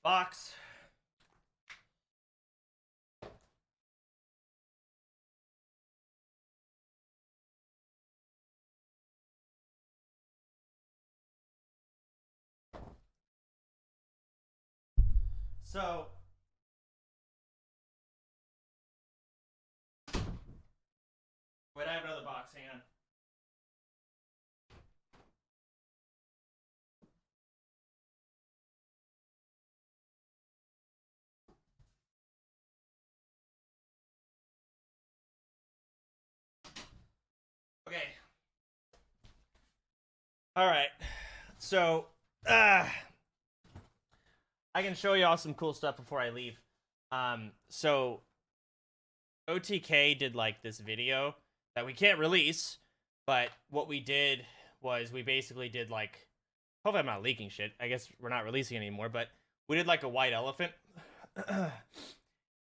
Box. So, wait, I have another box. Hang on. Okay. All right. So, I can show y'all some cool stuff before I leave. So OTK did like this video that we can't release, but what we did was we basically did like, hopefully I'm not leaking shit. I guess we're not releasing anymore, but we did like a white elephant. And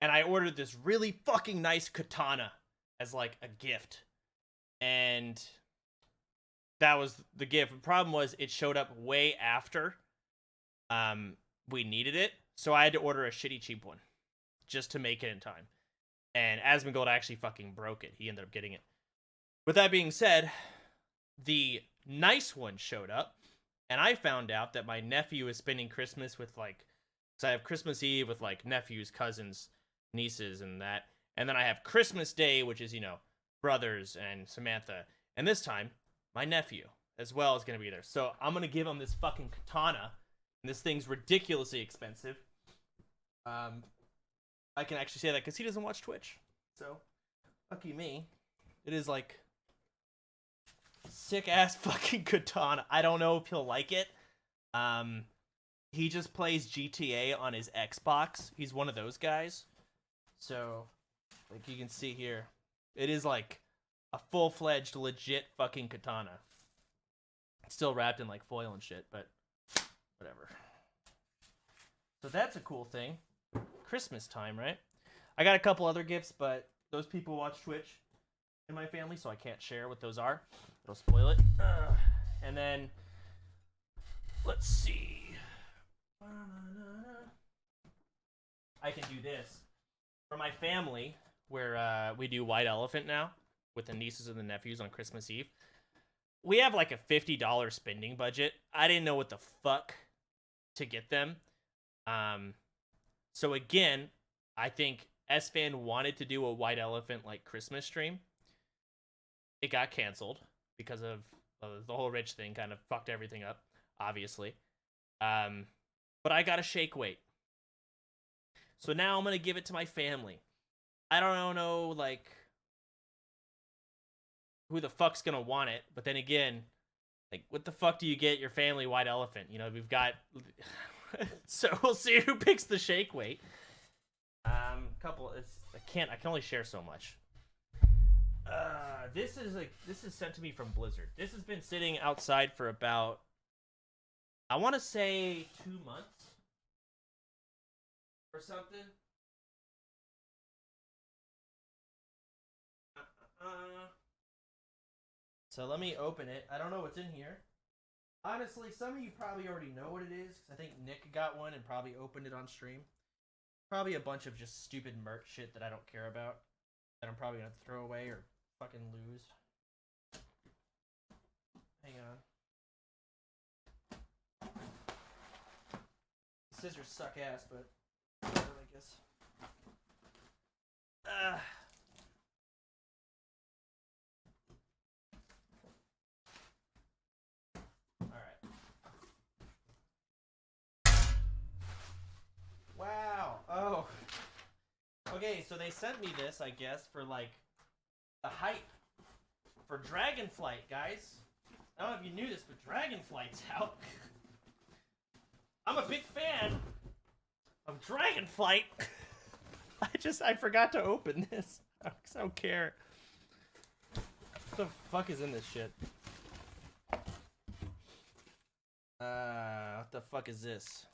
I ordered this really fucking nice katana as like a gift. And that was the gift. The problem was it showed up way after we needed it, so I had to order a shitty cheap one just to make it in time. And Asmongold actually fucking broke it. He ended up getting it. With that being said, the nice one showed up, and I found out that my nephew is spending Christmas with like, because I have Christmas Eve with like nephews, cousins, nieces, and that, and then I have Christmas Day, which is, you know, brothers and Samantha, and this time my nephew as well is gonna be there. So I'm gonna give him this fucking katana. And this thing's ridiculously expensive. I can actually say that because he doesn't watch Twitch. So, lucky me. It is like sick ass fucking katana. I don't know if he'll like it. He just plays GTA on his Xbox. He's one of those guys. So, like you can see here, it is like a full-fledged, legit fucking katana. It's still wrapped in like foil and shit, but whatever. So that's a cool thing. Christmas time, right? I got a couple other gifts, but those people watch Twitch in my family, so I can't share what those are. It'll spoil it. And then, let's see. I can do this. For my family, where we do White Elephant now, with the nieces and the nephews on Christmas Eve, we have like a $50 spending budget. I didn't know what the fuck to get them. So again, I think SFan wanted to do a White Elephant like Christmas stream. It got canceled because of the whole rich thing kind of fucked everything up, obviously. But I got a shake weight. So now I'm gonna give it to my family. I don't know like who the fuck's gonna want it, but then again, like what the fuck do you get your family White Elephant? You know, we've got so we'll see who picks the shake weight. I can only share so much. This is sent to me from Blizzard. This has been sitting outside for about, I want to say 2 months or something. So let me open it. I don't know what's in here. Honestly, some of you probably already know what it is, because I think Nick got one and probably opened it on stream. Probably a bunch of just stupid merch shit that I don't care about, that I'm probably going to throw away or fucking lose. Hang on. Scissors suck ass, but whatever, I guess. Wow. Oh. Okay, so they sent me this, I guess, for like the hype for Dragonflight, guys. I don't know if you knew this, but Dragonflight's out. I'm a big fan of Dragonflight. I forgot to open this. I don't care. What the fuck is in this shit? What the fuck is this?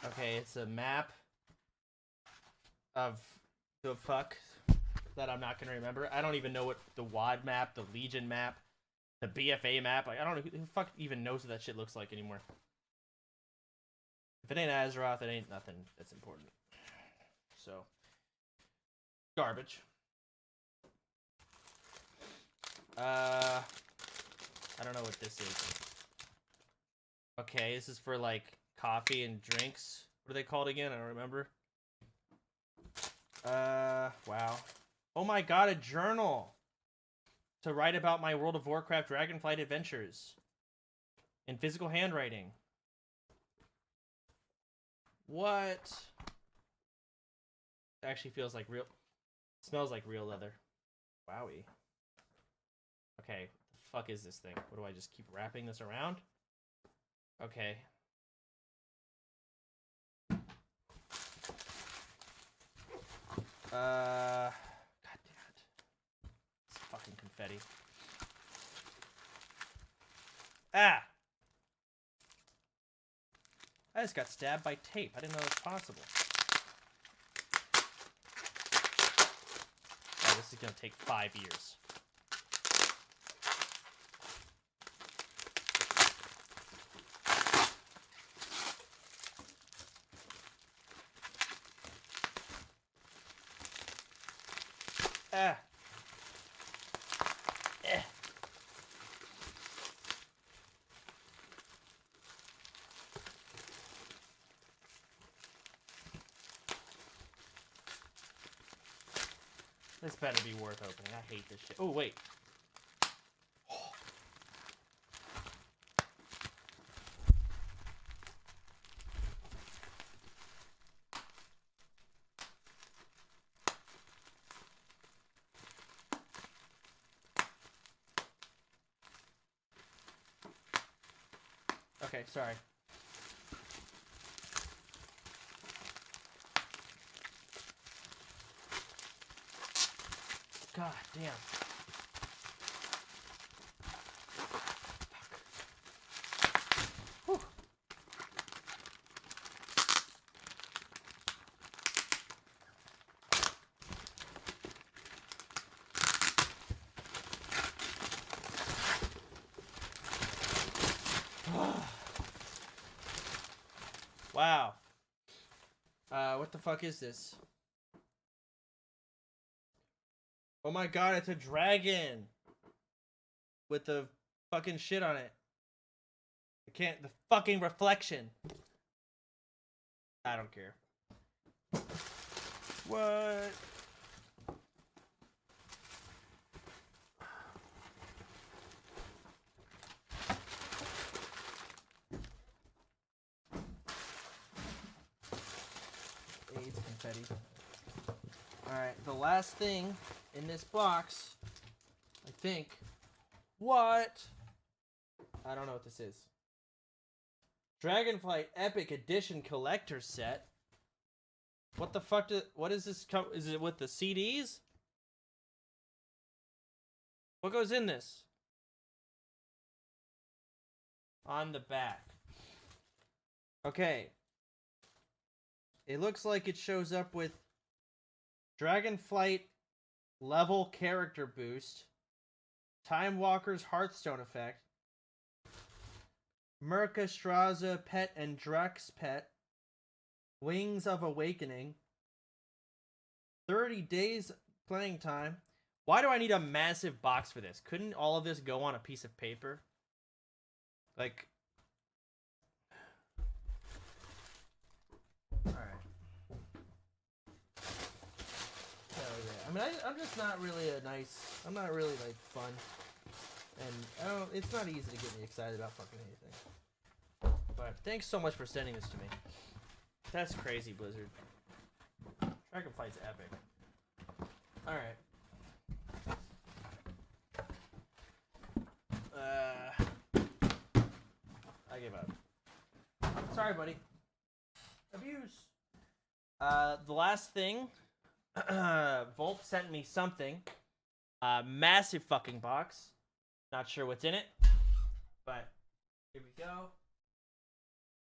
Okay, it's a map of the fuck that I'm not gonna remember. I don't even know what the WOD map, the Legion map, The BFA map. Like, I don't know who the fuck even knows what that shit looks like anymore. If it ain't Azeroth, it ain't nothing that's important. So, garbage. I don't know what this is. Okay, this is for like coffee and drinks. What are they called again? I don't remember. Wow. Oh my god, a journal to write about my World of Warcraft Dragonflight adventures in physical handwriting. What? It actually feels like real. Smells like real leather. Wowie. Okay, what the fuck is this thing? What do I just keep wrapping this around? Okay. God damn it. It's fucking confetti. Ah! I just got stabbed by tape. I didn't know it was possible. Oh, this is gonna take 5 years. Ah. Eh. This better be worth opening. I hate this shit. Oh, wait. Okay, sorry. God damn. Whew. Wow. What the fuck is this? Oh my god, it's a dragon! With the fucking shit on it. I can't, the fucking reflection. I don't care. What? AIDS confetti. Alright, the last thing in this box, I think. What? I don't know what this is. Dragonflight Epic Edition Collector Set. What the fuck? What is this? Is it with the CDs? What goes in this? On the back. Okay. It looks like it shows up with Dragonflight level character boost, Time Walker's Hearthstone effect, Merca Straza pet and Drex pet, Wings of Awakening, 30 days playing time. Why do I need a massive box for this? Couldn't all of this go on a piece of paper? Like, alright. I mean, I'm just not really I'm not really, like, fun. And it's not easy to get me excited about fucking anything. But thanks so much for sending this to me. That's crazy, Blizzard. Dragonflight's epic. Alright. I give up. Sorry, buddy. Abuse. The last thing, Volt sent me something. Massive fucking box. Not sure what's in it, but here we go.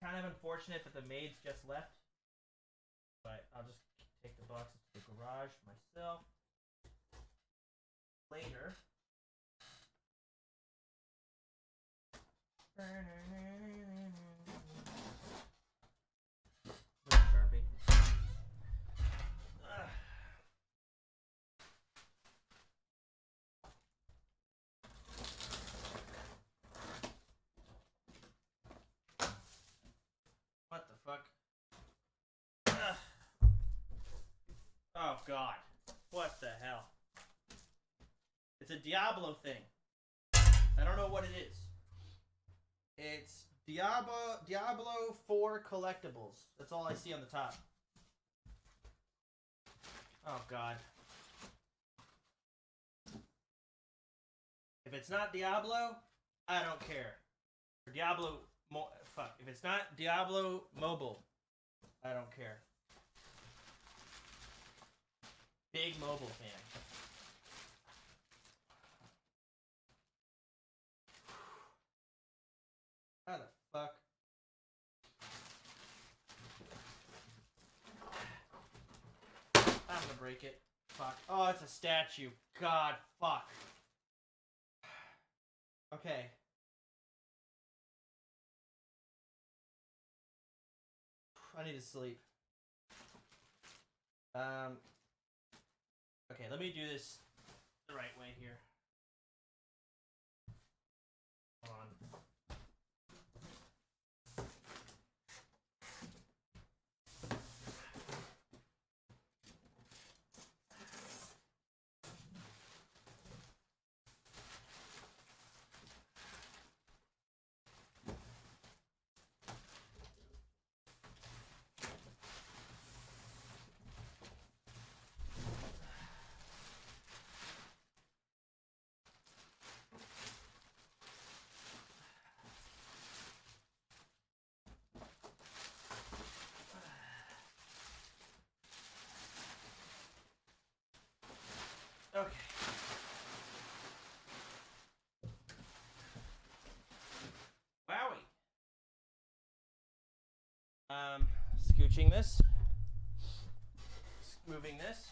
Kind of unfortunate that the maids just left, but I'll just take the boxes to the garage myself later. Sharpie. What the fuck? Oh god. What the hell? It's a Diablo thing. I don't know what it is. It's Diablo 4 collectibles. That's all I see on the top. Oh god. If it's not Diablo, I don't care. Or Diablo fuck. If it's not Diablo Mobile, I don't care. Big mobile fan. How the fuck? I'm gonna break it. Fuck. Oh, it's a statue. God, fuck. Okay. I need to sleep. Okay, let me do this the right way here. Hold on. Okay. Wowie. Scooching this. Moving this.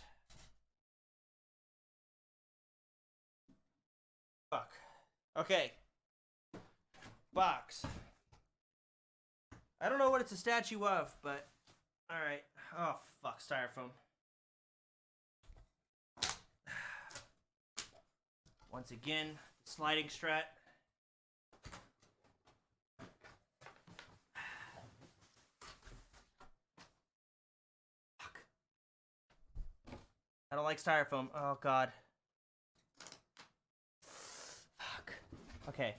Fuck. Okay. Box. I don't know what it's a statue of, but alright. Oh, fuck. Styrofoam. Once again, sliding strat. Fuck. I don't like styrofoam. Oh, God. Fuck. Okay.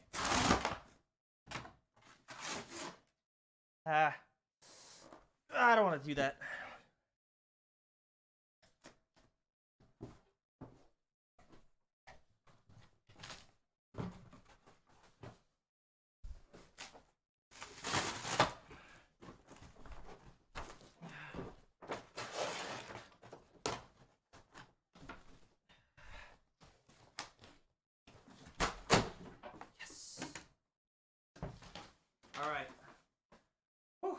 I don't want to do that. All right. Whew.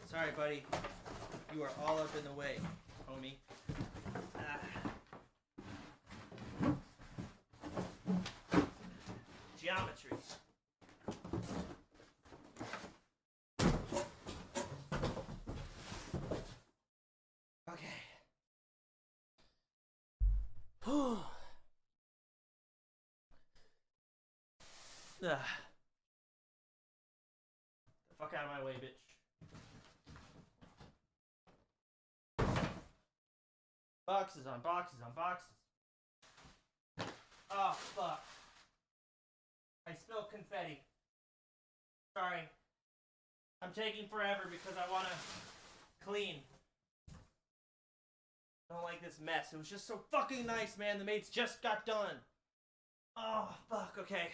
Sorry, buddy. You are all up in the way, homie. Geometry. Okay. The fuck out of my way, bitch. Boxes on boxes on boxes. Oh, fuck. I spilled confetti. Sorry. I'm taking forever because I want to clean. I don't like this mess. It was just so fucking nice, man. The mates just got done. Oh, fuck. Okay.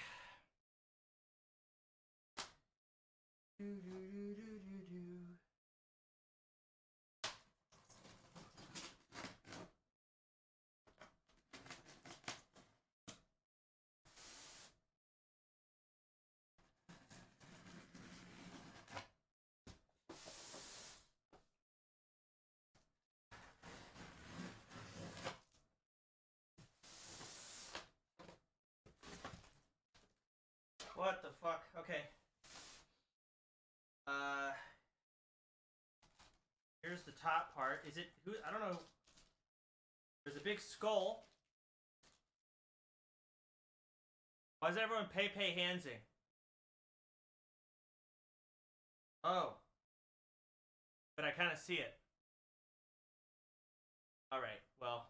fuck? Okay. Here's the top part. Is it who? I don't know. There's a big skull. Why is everyone Pepe handsing? Oh. But I kind of see it. Alright, well.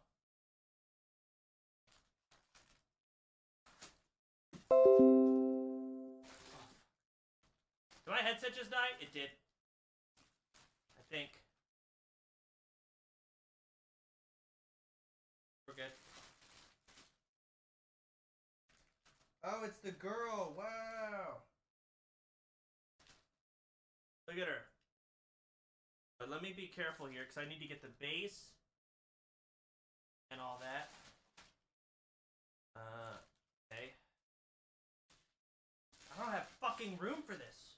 Did my headset just die? It did. I think. We're good. Oh, it's the girl. Wow. Look at her. But let me be careful here, because I need to get the base and all that. Okay. I don't have fucking room for this.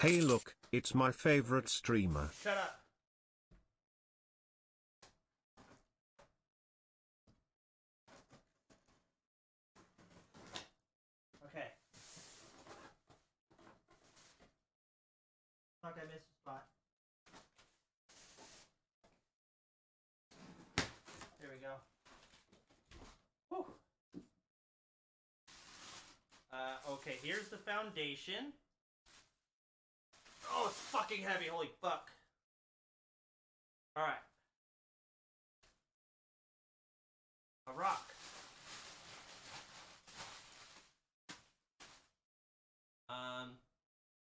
Hey look, it's my favorite streamer. Shut up. Okay. Fuck, I missed a spot. There we go. Whew. Okay, here's the foundation. Oh, it's fucking heavy, holy fuck. Alright. A rock.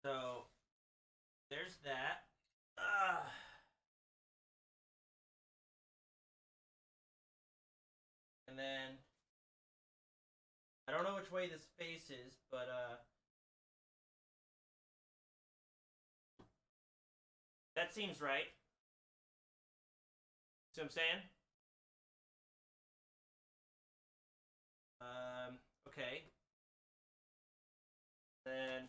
So, there's that. And then, I don't know which way this faces, but, that seems right. See what I'm saying? Okay. Then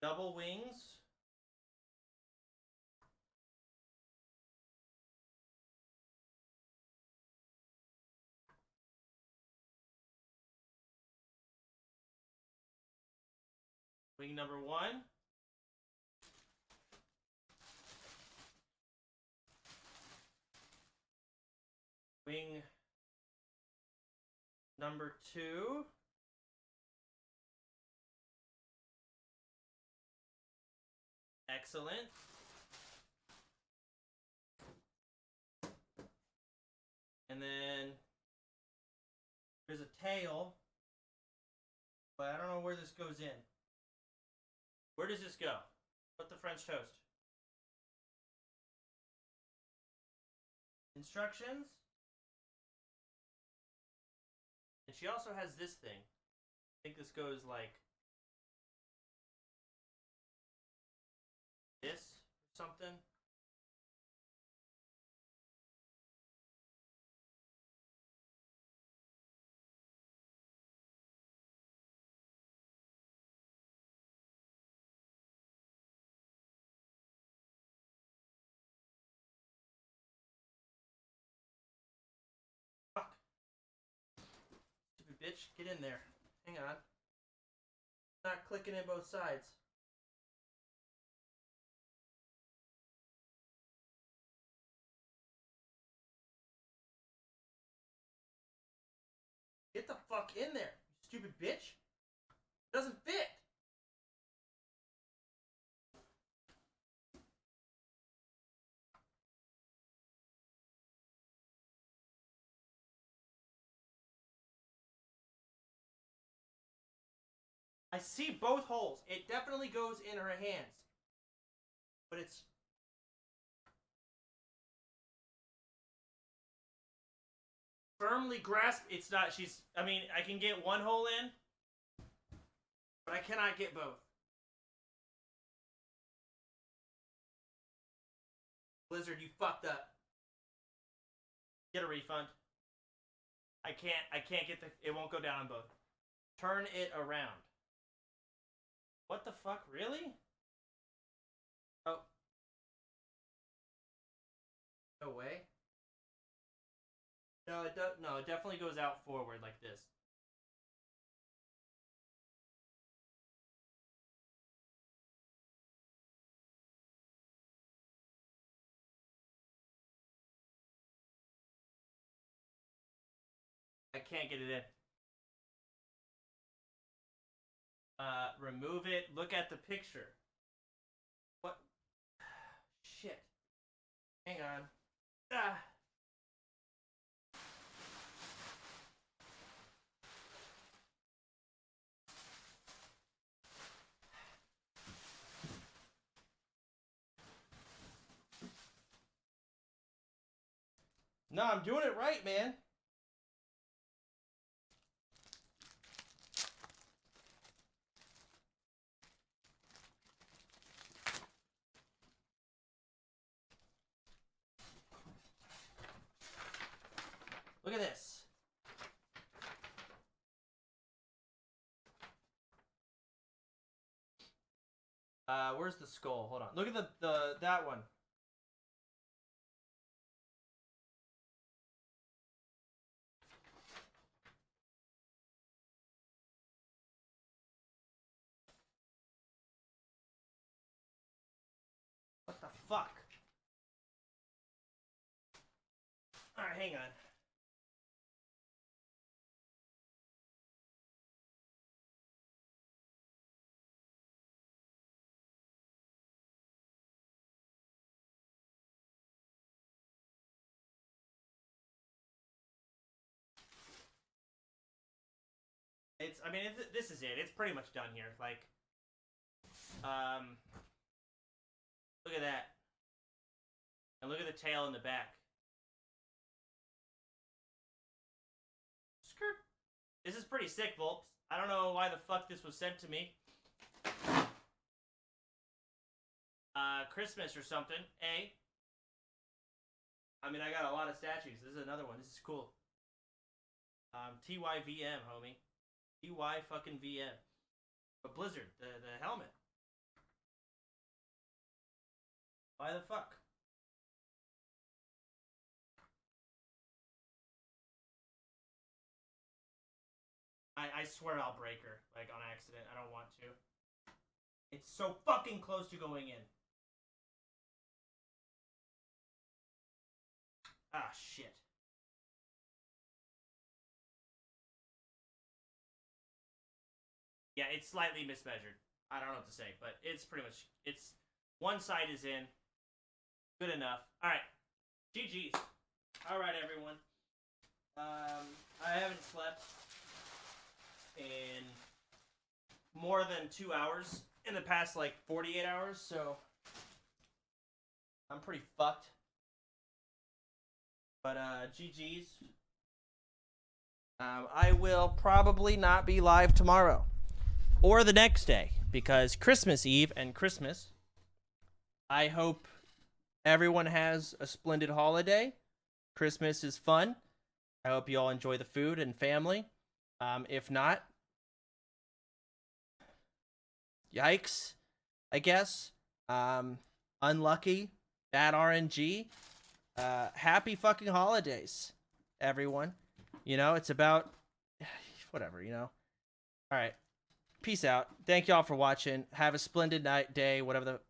double wings. Wing number 1. Wing number 2. Excellent. And then there's a tail, but I don't know where this goes in. Where does this go? Put the French toast. Instructions. And she also has this thing. I think this goes like this or something. Fuck. Stupid bitch, get in there. Hang on. Not clicking in both sides. Get the fuck in there, you stupid bitch. It doesn't fit. I see both holes. It definitely goes in her hands. But it's... firmly grasped. It's not... she's... I mean, I can get one hole in, But I cannot get both. Blizzard, you fucked up. Get a refund. I can't get the, it won't go down on both. Turn it around. What the fuck, really? Oh. No way. No, it does. No, it definitely goes out forward like this. I can't get it in. Remove it. Look at the picture. What? Shit. Hang on. Ah. No, I'm doing it right, man. Look at this. Where's the skull? Hold on. Look at that one. What the fuck? Alright, hang on. It's, I mean, this is it. It's pretty much done here. Like, look at that. And look at the tail in the back. Skirt. This is pretty sick, Volps. I don't know why the fuck this was sent to me. Christmas or something, eh? I mean, I got a lot of statues. This is another one. This is cool. TYVM, homie. TY fucking VM. But Blizzard, the helmet. Why the fuck? I swear I'll break her, like, on accident. I don't want to. It's so fucking close to going in. Ah, shit. Yeah, it's slightly mismeasured. I don't know what to say, but it's pretty much, it's, one side is in. Good enough. Alright. GG's. Alright, everyone. I haven't slept in more than 2 hours in the past, like, 48 hours, so I'm pretty fucked. But, GG's. I will probably not be live tomorrow. Or the next day. Because Christmas Eve and Christmas. I hope everyone has a splendid holiday. Christmas is fun. I hope you all enjoy the food and family. If not, yikes, I guess. Unlucky. Bad RNG. Happy fucking holidays, everyone. You know, it's about whatever, you know. All right. Peace out. Thank y'all for watching. Have a splendid night, day, whatever the